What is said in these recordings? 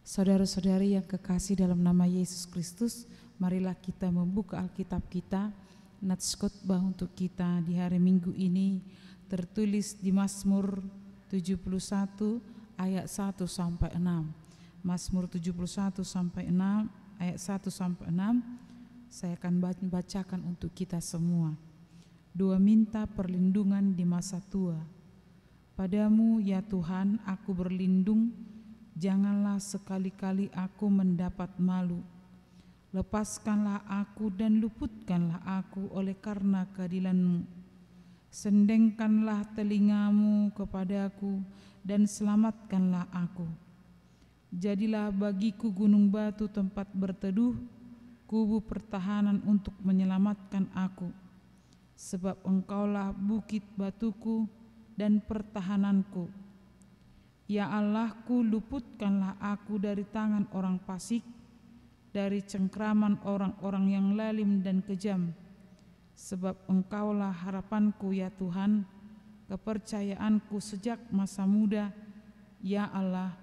Saudara-saudari yang kekasih dalam nama Yesus Kristus, marilah kita membuka Alkitab kita. Nats khotbah untuk kita di hari Minggu ini tertulis di Mazmur 71 ayat 1 sampai 6. Mazmur 71 sampai 6 ayat 1 sampai 6. Saya akan bacakan untuk kita semua. Dua minta perlindungan di masa tua. Padamu ya Tuhan aku berlindung, janganlah sekali-kali aku mendapat malu. Lepaskanlah aku dan luputkanlah aku oleh karena keadilan-Mu. Sendengkanlah telingamu kepadaku dan selamatkanlah aku. Jadilah bagiku gunung batu tempat berteduh, kubu pertahanan untuk menyelamatkan aku. Sebab Engkaulah bukit batuku dan pertahananku. Ya Allahku, luputkanlah aku dari tangan orang fasik, dari cengkraman orang-orang yang lalim dan kejam. Sebab Engkaulah harapanku ya Tuhan, kepercayaanku sejak masa muda. Ya Allah,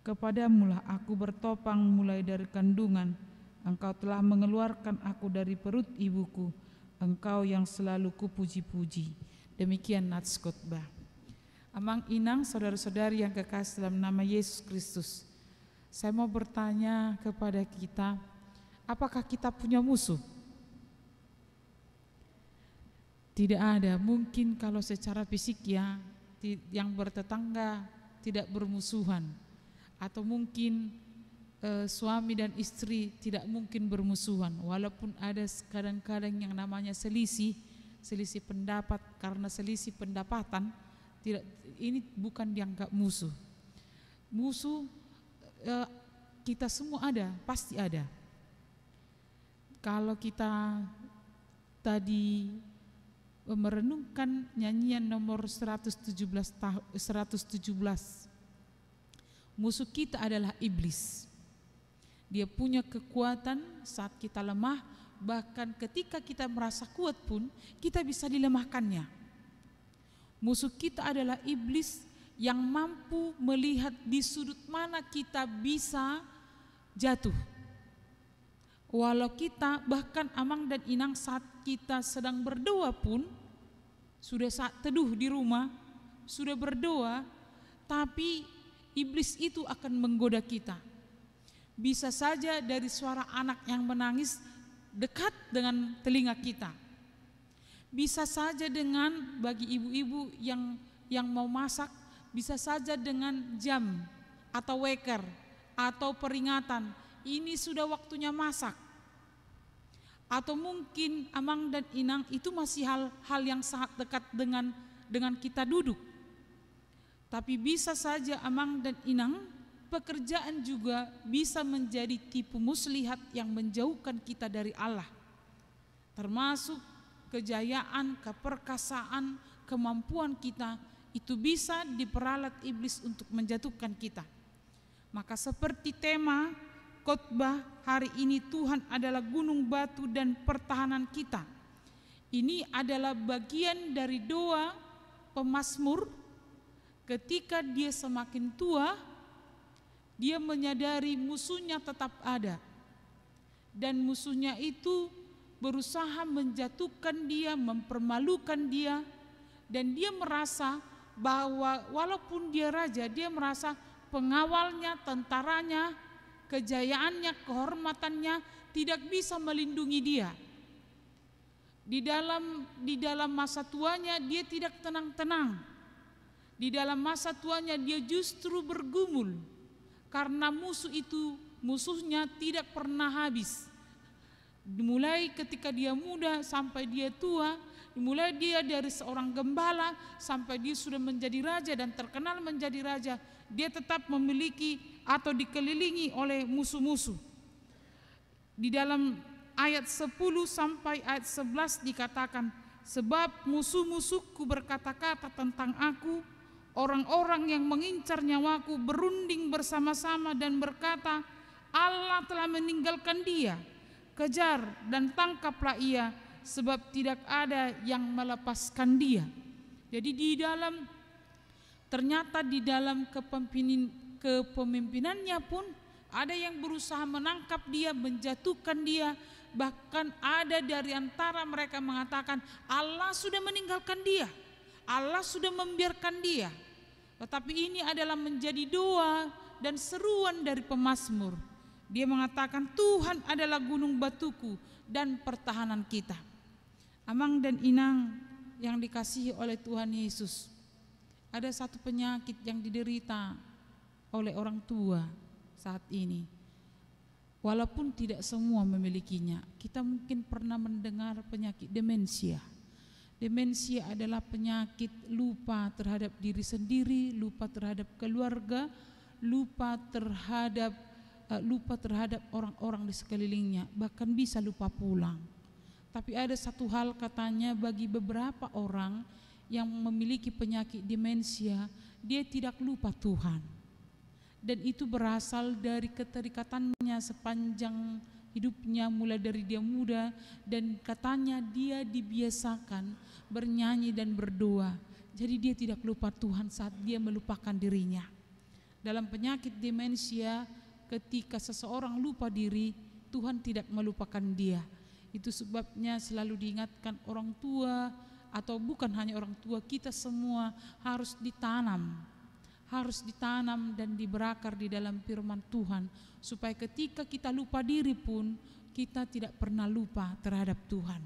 kepadamulah aku bertopang mulai dari kandungan. Engkau telah mengeluarkan aku dari perut ibuku. Engkau yang selalu kupuji-puji. Demikian nats khotbah. Amang inang saudara-saudari yang kekasih dalam nama Yesus Kristus, saya mau bertanya kepada kita, apakah kita punya musuh? Tidak ada. Mungkin kalau secara fisik ya, yang bertetangga tidak bermusuhan, atau mungkin suami dan istri tidak mungkin bermusuhan, walaupun ada kadang-kadang yang namanya selisih pendapat. Karena selisih pendapatan, tidak, ini bukan dianggap musuh. Musuh kita semua ada, pasti ada. Kalau kita tadi merenungkan nyanyian nomor 117, musuh kita adalah iblis. Dia punya kekuatan saat kita lemah, bahkan ketika kita merasa kuat pun kita bisa dilemahkannya. Musuh kita adalah iblis yang mampu melihat di sudut mana kita bisa jatuh. Walau kita bahkan amang dan inang saat kita sedang berdoa pun, sudah saat teduh di rumah, sudah berdoa, tapi iblis itu akan menggoda kita. Bisa saja dari suara anak yang menangis dekat dengan telinga kita. Bisa saja dengan bagi ibu-ibu yang mau masak, bisa saja dengan jam atau weker atau peringatan, ini sudah waktunya masak. Atau mungkin amang dan inang itu masih hal yang sangat dekat dengan kita duduk. Tapi bisa saja amang dan inang, pekerjaan juga bisa menjadi tipu muslihat yang menjauhkan kita dari Allah. Termasuk kejayaan, keperkasaan, kemampuan kita itu bisa diperalat iblis untuk menjatuhkan kita. Maka seperti tema khotbah hari ini, Tuhan adalah gunung batu dan pertahanan kita. Ini adalah bagian dari doa pemazmur ketika dia semakin tua, dia menyadari musuhnya tetap ada. Dan musuhnya itu berusaha menjatuhkan dia, mempermalukan dia, dan dia merasa bahwa walaupun dia raja, dia merasa pengawalnya, tentaranya, kejayaannya, kehormatannya tidak bisa melindungi dia. Di dalam masa tuanya dia tidak tenang-tenang. Di dalam masa tuanya dia justru bergumul karena musuhnya tidak pernah habis. Dimulai ketika dia muda sampai dia tua, dimulai dia dari seorang gembala sampai dia sudah menjadi raja dan terkenal menjadi raja, dia tetap memiliki atau dikelilingi oleh musuh-musuh. Di dalam ayat 10 sampai ayat 11 dikatakan, sebab musuh-musuhku berkata-kata tentang aku, orang-orang yang mengincar nyawaku berunding bersama-sama dan berkata, Allah telah meninggalkan dia. Kejar dan tangkaplah ia, sebab tidak ada yang melepaskan dia. Jadi ternyata di dalam kepemimpinannya pun ada yang berusaha menangkap dia, menjatuhkan dia. Bahkan ada dari antara mereka mengatakan Allah sudah meninggalkan dia, Allah sudah membiarkan dia. Tetapi ini adalah menjadi doa dan seruan dari pemazmur. Dia mengatakan Tuhan adalah gunung batuku dan pertahanan kita. Amang dan inang yang dikasihi oleh Tuhan Yesus, ada satu penyakit yang diderita oleh orang tua saat ini. Walaupun tidak semua memilikinya. Kita mungkin pernah mendengar penyakit demensia. Demensia adalah penyakit lupa terhadap diri sendiri, lupa terhadap keluarga, lupa terhadap orang-orang di sekelilingnya, bahkan bisa lupa pulang. Tapi ada satu hal katanya, bagi beberapa orang yang memiliki penyakit demensia, dia tidak lupa Tuhan. Dan itu berasal dari keterikatannya sepanjang hidupnya, mulai dari dia muda, dan katanya dia dibiasakan bernyanyi dan berdoa. Jadi dia tidak lupa Tuhan saat dia melupakan dirinya. Dalam penyakit demensia, ketika seseorang lupa diri, Tuhan tidak melupakan dia. Itu sebabnya selalu diingatkan orang tua, atau bukan hanya orang tua, kita semua harus ditanam dan diberakar di dalam firman Tuhan, supaya ketika kita lupa diri pun kita tidak pernah lupa terhadap Tuhan.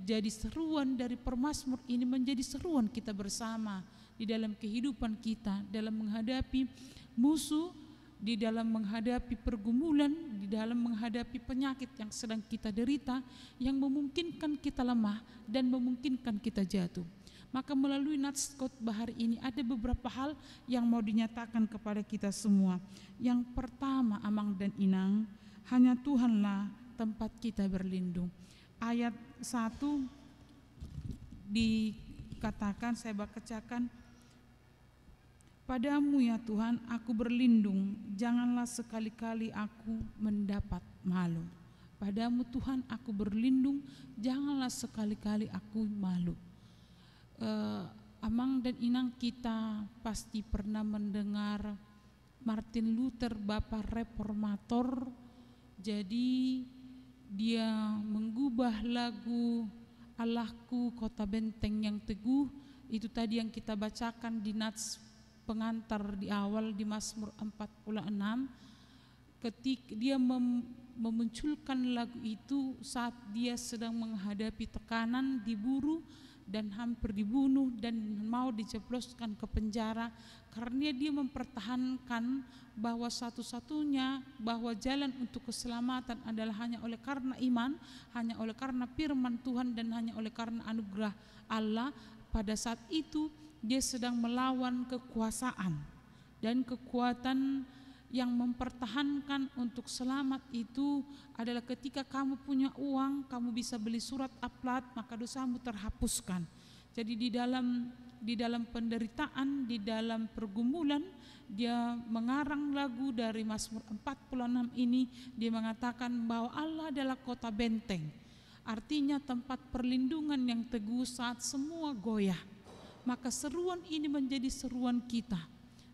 Jadi seruan dari pemazmur ini menjadi seruan kita bersama di dalam kehidupan kita, dalam menghadapi musuh, di dalam menghadapi pergumulan, di dalam menghadapi penyakit yang sedang kita derita, yang memungkinkan kita lemah dan memungkinkan kita jatuh. Maka melalui nats khotbah hari ini ada beberapa hal yang mau dinyatakan kepada kita semua. Yang pertama, Amang dan Inang, hanya Tuhanlah tempat kita berlindung. Ayat 1 dikatakan, saya bacakan, padamu ya Tuhan aku berlindung, janganlah sekali-kali aku mendapat malu. Padamu Tuhan aku berlindung, janganlah sekali-kali aku malu. Amang dan Inang, kita pasti pernah mendengar Martin Luther, Bapak Reformator. Jadi dia mengubah lagu Allahku kota benteng yang teguh, itu tadi yang kita bacakan di nats pengantar di awal di Mazmur 46. Ketika dia memunculkan lagu itu saat dia sedang menghadapi tekanan, diburu dan hampir dibunuh dan mau dijebloskan ke penjara, karena dia mempertahankan bahwa satu-satunya bahwa jalan untuk keselamatan adalah hanya oleh karena iman, hanya oleh karena firman Tuhan, dan hanya oleh karena anugerah Allah. Pada saat itu dia sedang melawan kekuasaan dan kekuatan. Yang mempertahankan untuk selamat itu adalah ketika kamu punya uang, kamu bisa beli surat aplat, maka dosamu terhapuskan. Jadi di dalam penderitaan, di dalam pergumulan, dia mengarang lagu dari Mazmur 46 ini. Dia mengatakan bahwa Allah adalah kota benteng, artinya tempat perlindungan yang teguh saat semua goyah. Maka seruan ini menjadi seruan kita,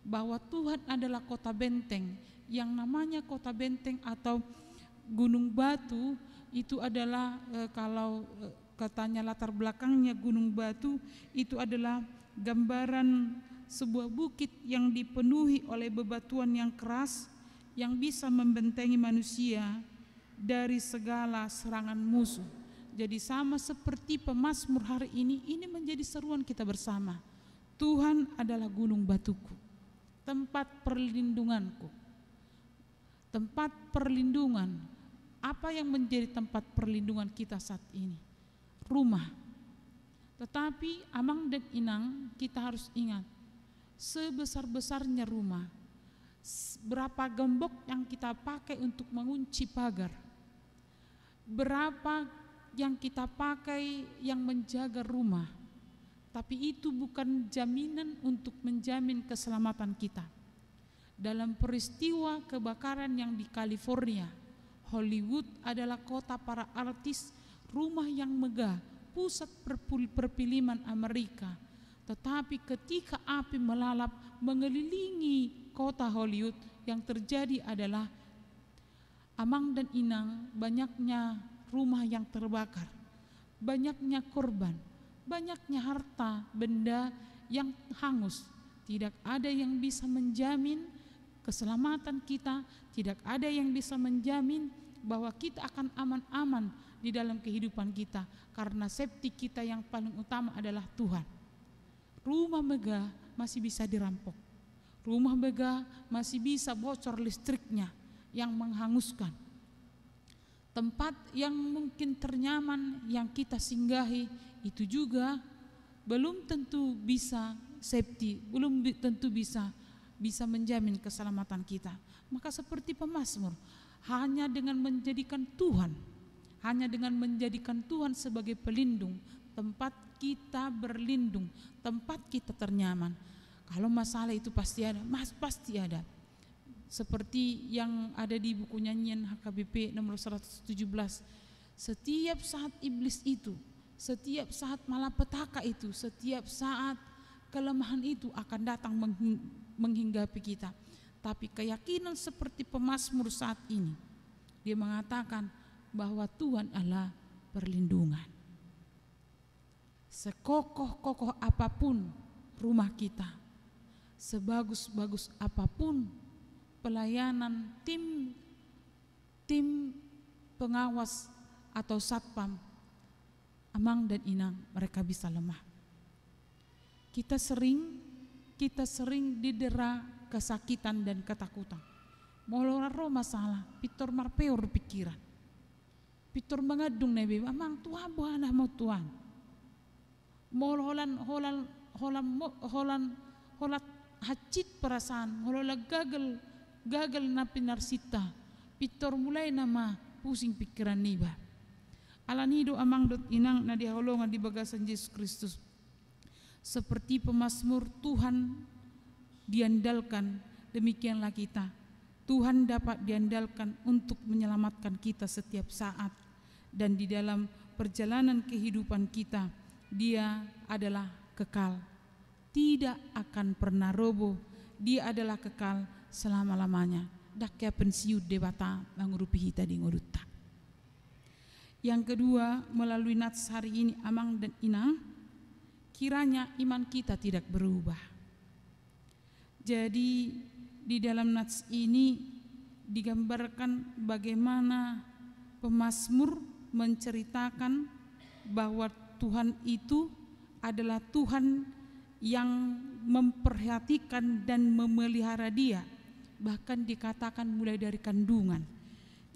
bahwa Tuhan adalah kota benteng. Yang namanya kota benteng atau gunung batu itu adalah kalau katanya latar belakangnya gunung batu itu adalah gambaran sebuah bukit yang dipenuhi oleh bebatuan yang keras yang bisa membentengi manusia dari segala serangan musuh. Jadi sama seperti pemazmur hari ini menjadi seruan kita bersama. Tuhan adalah gunung batuku, tempat perlindunganku. Tempat perlindungan. Apa yang menjadi tempat perlindungan kita saat ini? Rumah. Tetapi Amang dan Inang, kita harus ingat, sebesar-besarnya rumah, berapa gembok yang kita pakai untuk mengunci pagar, berapa yang kita pakai yang menjaga rumah, tapi itu bukan jaminan untuk menjamin keselamatan kita. Dalam peristiwa kebakaran yang di California, Hollywood adalah kota para artis, rumah yang megah, pusat perfilman Amerika. Tetapi ketika api melalap mengelilingi kota Hollywood, yang terjadi adalah Amang dan Inang, banyaknya rumah yang terbakar, banyaknya korban, banyaknya harta benda yang hangus. Tidak ada yang bisa menjamin keselamatan kita, tidak ada yang bisa menjamin bahwa kita akan aman-aman di dalam kehidupan kita, karena safety kita yang paling utama adalah Tuhan. Rumah megah masih bisa dirampok, rumah megah masih bisa bocor listriknya yang menghanguskan. Tempat yang mungkin ternyaman yang kita singgahi itu juga belum tentu bisa safety, belum tentu bisa menjamin keselamatan kita. Maka seperti pemazmur, hanya dengan menjadikan Tuhan sebagai pelindung, tempat kita berlindung, tempat kita ternyaman. Kalau masalah itu pasti ada, pasti ada. Seperti yang ada di buku nyanyian HKBP nomor 117, setiap saat iblis itu, setiap saat malapetaka itu, setiap saat kelemahan itu akan datang menghinggapi kita. Tapi keyakinan seperti pemazmur saat ini, dia mengatakan bahwa Tuhan adalah perlindungan. Sekokoh-kokoh apapun rumah kita, sebagus-bagus apapun pelayanan tim pengawas atau satpam, Amang dan Inang, mereka bisa lemah. Kita sering didera kesakitan dan ketakutan. Moloro masalah, pitor marpeor pikiran, pitor mengadung nabi, Amang Tuhan buana mau Tuhan. Mol holat hacit perasaan, holola gagal napi narsita, pitor mulai nama pusing pikiran niba. Alanido Amang dot Inang na diholongan di bagasan Yesus Kristus. Seperti pemazmur, Tuhan diandalkan, demikianlah kita. Tuhan dapat diandalkan untuk menyelamatkan kita setiap saat, dan di dalam perjalanan kehidupan kita, Dia adalah kekal, tidak akan pernah roboh. Dia adalah kekal selama-lamanya. Dakya pensiud debata mengurupi hita di ngurutta. Yang kedua, melalui nats hari ini Amang dan Inang, kiranya iman kita tidak berubah. Jadi di dalam nats ini digambarkan bagaimana pemazmur menceritakan bahwa Tuhan itu adalah Tuhan yang memperhatikan dan memelihara dia. Bahkan dikatakan mulai dari kandungan.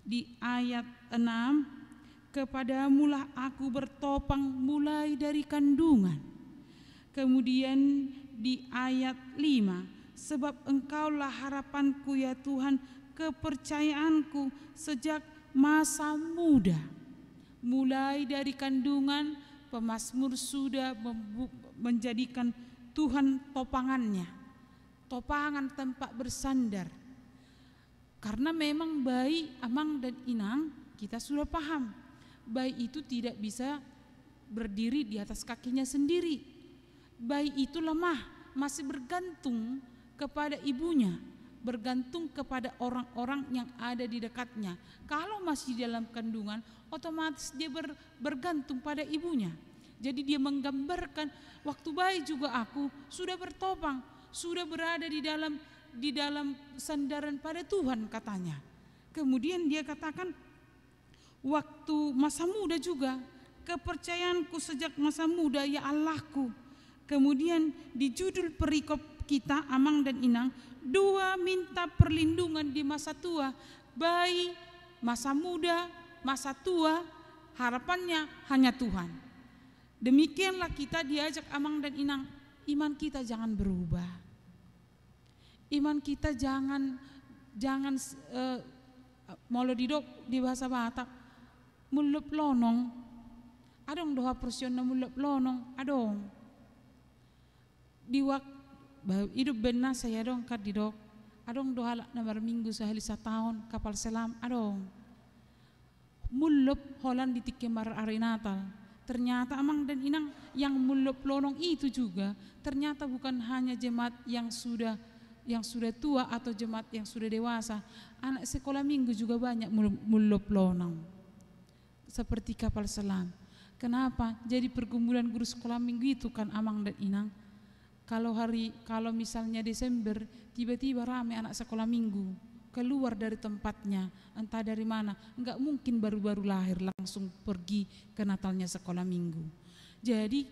Di ayat 6, kepadamulah aku bertopang mulai dari kandungan. Kemudian di ayat 5, sebab engkaulah harapanku ya Tuhan, kepercayaanku sejak masa muda. Mulai dari kandungan, pemazmur sudah menjadikan Tuhan topangannya, topangan tempat bersandar. Karena memang bayi Amang dan Inang, kita sudah paham, bayi itu tidak bisa berdiri di atas kakinya sendiri. Bayi itu lemah, masih bergantung kepada ibunya, bergantung kepada orang-orang yang ada di dekatnya. Kalau masih dalam kandungan, otomatis dia bergantung pada ibunya. Jadi dia menggambarkan, waktu bayi juga aku sudah bertopang, sudah berada di dalam sandaran pada Tuhan, katanya. Kemudian dia katakan, waktu masa muda juga, kepercayaanku sejak masa muda ya Allahku. Kemudian di judul perikop kita Amang dan Inang, dua minta perlindungan di masa tua. Bayi, masa muda, masa tua, harapannya hanya Tuhan. Demikianlah kita diajak Amang dan Inang, iman kita jangan berubah. Iman kita jangan molo didok di bahasa Batak mulup lonong. Adong doa persion na mulup lonong, adong. Di waktu hidup benar saya dong kat didok. Adong doa na minggu sehari setahun kapal selam, adong. Mulup holan di tikke mar ari Natal. Ternyata Amang dan Inang yang melonong itu juga ternyata bukan hanya jemaat yang sudah tua atau jemaat yang sudah dewasa. Anak sekolah minggu juga banyak melonong seperti kapal selam. Kenapa? Jadi pergumulan guru sekolah minggu itu kan Amang dan Inang, kalau misalnya Desember tiba-tiba ramai anak sekolah minggu keluar dari tempatnya, entah dari mana, enggak mungkin baru-baru lahir langsung pergi ke Natalnya sekolah minggu. Jadi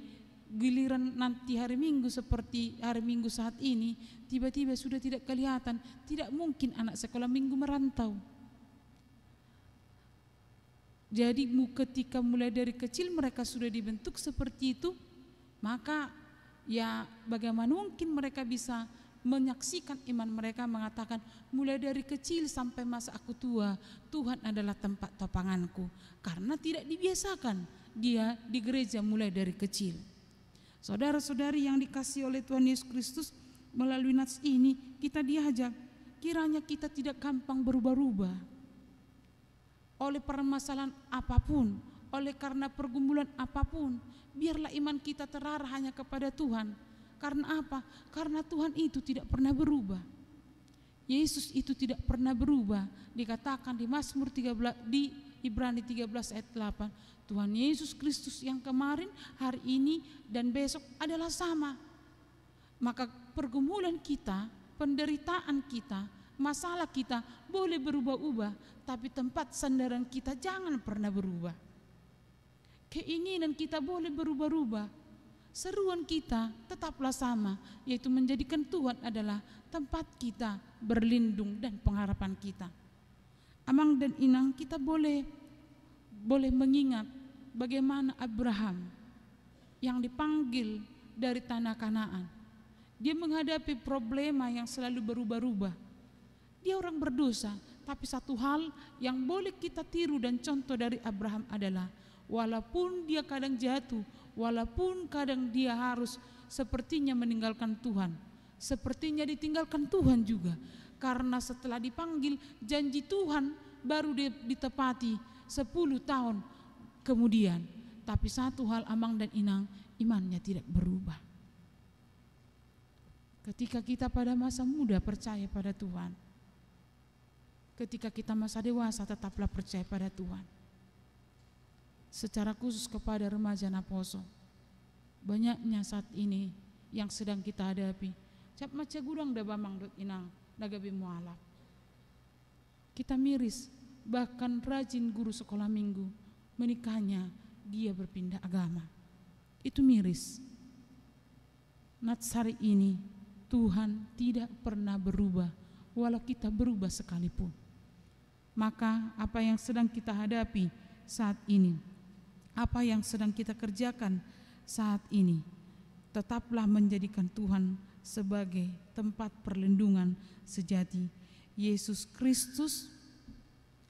giliran nanti hari Minggu seperti hari Minggu saat ini, tiba-tiba sudah tidak kelihatan, tidak mungkin anak sekolah minggu merantau. Jadi ketika mulai dari kecil mereka sudah dibentuk seperti itu, maka ya bagaimana mungkin mereka bisa menyaksikan iman mereka mengatakan mulai dari kecil sampai masa aku tua Tuhan adalah tempat topanganku, karena tidak dibiasakan dia di gereja mulai dari kecil. Saudara-saudari yang dikasihi oleh Tuhan Yesus Kristus, melalui nats ini kita diajak kiranya kita tidak gampang berubah-ubah oleh permasalahan apapun, oleh karena pergumulan apapun. Biarlah iman kita terarah hanya kepada Tuhan. Karena apa? Karena Tuhan itu tidak pernah berubah. Yesus itu tidak pernah berubah. Dikatakan di Mazmur 13, di Ibrani 13 ayat 8, Tuhan Yesus Kristus yang kemarin, hari ini, dan besok adalah sama. Maka pergumulan kita, penderitaan kita, masalah kita boleh berubah-ubah, tapi tempat sandaran kita jangan pernah berubah. Keinginan kita boleh berubah-ubah, seruan kita tetaplah sama, yaitu menjadikan Tuhan adalah tempat kita berlindung dan pengharapan kita. Amang dan Inang, kita boleh mengingat bagaimana Abraham yang dipanggil dari tanah Kanaan. Dia menghadapi problema yang selalu berubah-ubah. Dia orang berdosa, tapi satu hal yang boleh kita tiru dan contoh dari Abraham adalah walaupun dia kadang jatuh, walaupun kadang dia harus sepertinya meninggalkan Tuhan, sepertinya ditinggalkan Tuhan juga, karena setelah dipanggil janji Tuhan baru ditepati 10 tahun kemudian. Tapi satu hal Amang dan Inang, imannya tidak berubah. Ketika kita pada masa muda percaya pada Tuhan, ketika kita masa dewasa tetaplah percaya pada Tuhan. Secara khusus kepada remaja Naposo, banyaknya saat ini yang sedang kita hadapi. Cap maca gudang da bamang dot Inang dagabi mualaf. Kita miris, bahkan rajin guru sekolah minggu, menikahnya dia berpindah agama. Itu miris. Nats hari ini Tuhan tidak pernah berubah, walau kita berubah sekalipun. Maka apa yang sedang kita hadapi saat ini, apa yang sedang kita kerjakan saat ini, tetaplah menjadikan Tuhan sebagai tempat perlindungan sejati. Yesus Kristus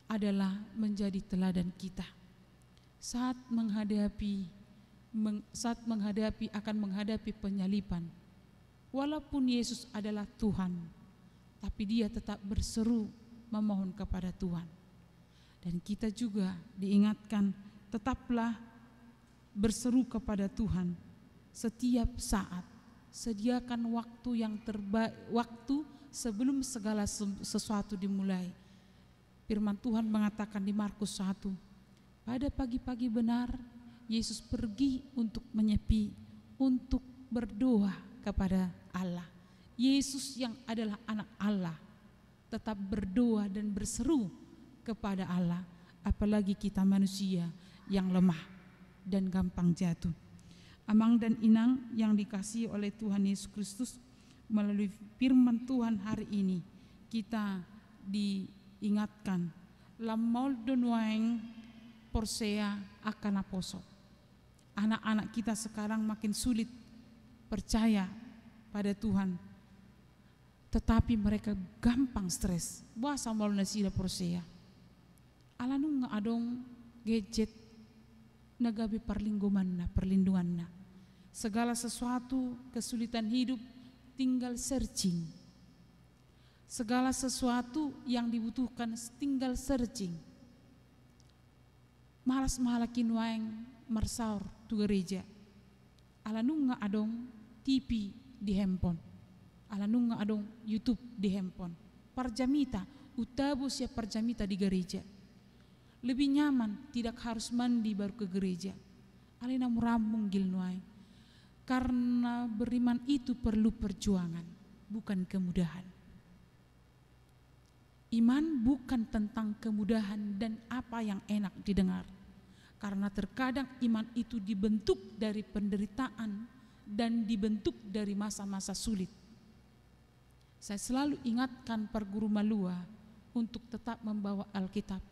adalah menjadi teladan kita saat menghadapi akan menghadapi penyaliban. Walaupun Yesus adalah Tuhan, tapi dia tetap berseru memohon kepada Tuhan. Dan kita juga diingatkan tetaplah berseru kepada Tuhan setiap saat. Sediakan waktu yang terbaik, waktu sebelum segala sesuatu dimulai. Firman Tuhan mengatakan di Markus 1, pada pagi-pagi benar Yesus pergi untuk menyepi, untuk berdoa kepada Allah. Yesus yang adalah anak Allah tetap berdoa dan berseru kepada Allah, apalagi kita manusia yang lemah dan gampang jatuh. Amang dan Inang yang dikasihi oleh Tuhan Yesus Kristus, melalui firman Tuhan hari ini kita diingatkan lamol donuang porsea akan aposo. Anak-anak kita sekarang makin sulit percaya pada Tuhan, tetapi mereka gampang stres. Bahasa mal nasida porsea. Alanung nga adong gadget nagabi perlindunganna. Segala sesuatu kesulitan hidup tinggal searching. Segala sesuatu yang dibutuhkan tinggal searching. Malas mahalakin waeng marsaur tu gereja. Ala nunga adong TV di handphone. Ala nunga adong YouTube di handphone. Parjamita, utabo siya parjamita di gereja. Lebih nyaman, tidak harus mandi baru ke gereja. Alina murambung gilnuai. Karena beriman itu perlu perjuangan, bukan kemudahan. Iman bukan tentang kemudahan dan apa yang enak didengar. Karena terkadang iman itu dibentuk dari penderitaan dan dibentuk dari masa-masa sulit. Saya selalu ingatkan para guru malua untuk tetap membawa Alkitab.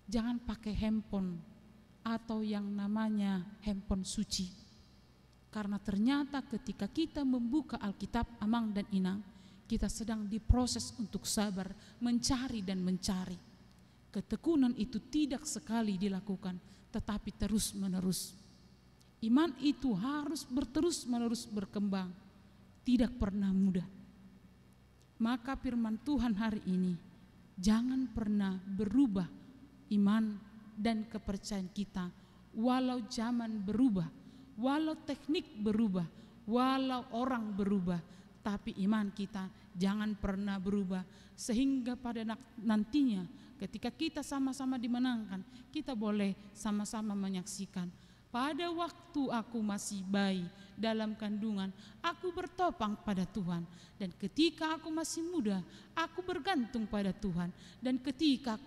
Jangan pakai handphone atau yang namanya handphone suci. Karena ternyata ketika kita membuka Alkitab Amang dan Inang, kita sedang diproses untuk sabar, mencari dan mencari. Ketekunan itu tidak sekali dilakukan, tetapi terus menerus. Iman itu harus terus menerus berkembang, tidak pernah mudah. Maka firman Tuhan hari ini, jangan pernah berubah iman dan kepercayaan kita, walau zaman berubah, walau teknik berubah, walau orang berubah, tapi iman kita jangan pernah berubah. Sehingga pada nantinya ketika kita sama-sama dimenangkan, kita boleh sama-sama menyaksikan. Pada waktu aku masih bayi dalam kandungan, aku bertopang pada Tuhan. Dan ketika aku masih muda, aku bergantung pada Tuhan. Dan ketika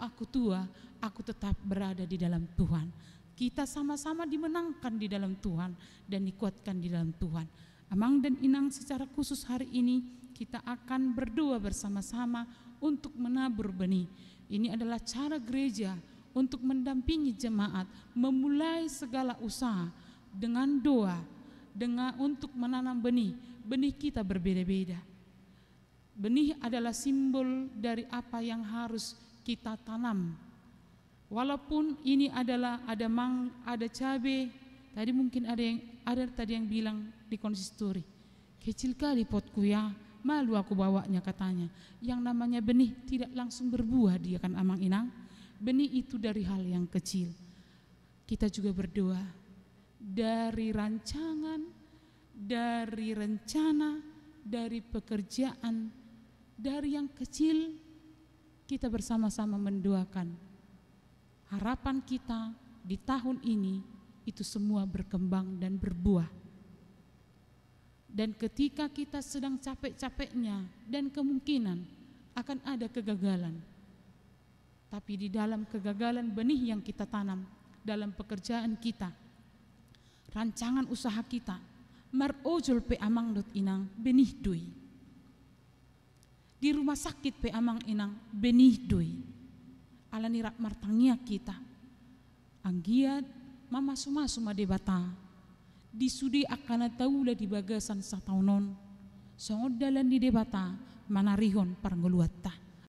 aku tua, aku tetap berada di dalam Tuhan. Kita sama-sama dimenangkan di dalam Tuhan dan dikuatkan di dalam Tuhan. Amang dan Inang, secara khusus hari ini kita akan berdoa bersama-sama untuk menabur benih. Ini adalah cara gereja untuk mendampingi jemaat memulai segala usaha dengan doa, untuk menanam benih. Benih kita berbeda-beda. Benih adalah simbol dari apa yang harus kita tanam. Walaupun ini adalah ada cabai, tadi mungkin ada yang bilang di konsistori, kecil kali potku ya, malu aku bawanya katanya. Yang namanya benih tidak langsung berbuah dia kan Amang Inang. Benih itu dari hal yang kecil. Kita juga berdoa dari rancangan, dari rencana, dari pekerjaan, dari yang kecil kita bersama-sama mendoakan harapan kita di tahun ini itu semua berkembang dan berbuah. Dan ketika kita sedang capek-capeknya dan kemungkinan akan ada kegagalan, tapi di dalam kegagalan benih yang kita tanam dalam pekerjaan kita, rancangan usaha kita, marojol pe Amang dot Inang benih doi. Di rumah sakit pe Amang Inang benih doi. Alani rak martangia kita. Anggiat mama suma debata. Disudi akana taula di bagasan sataunon. Songodalan di debata manarihon parngoluatta.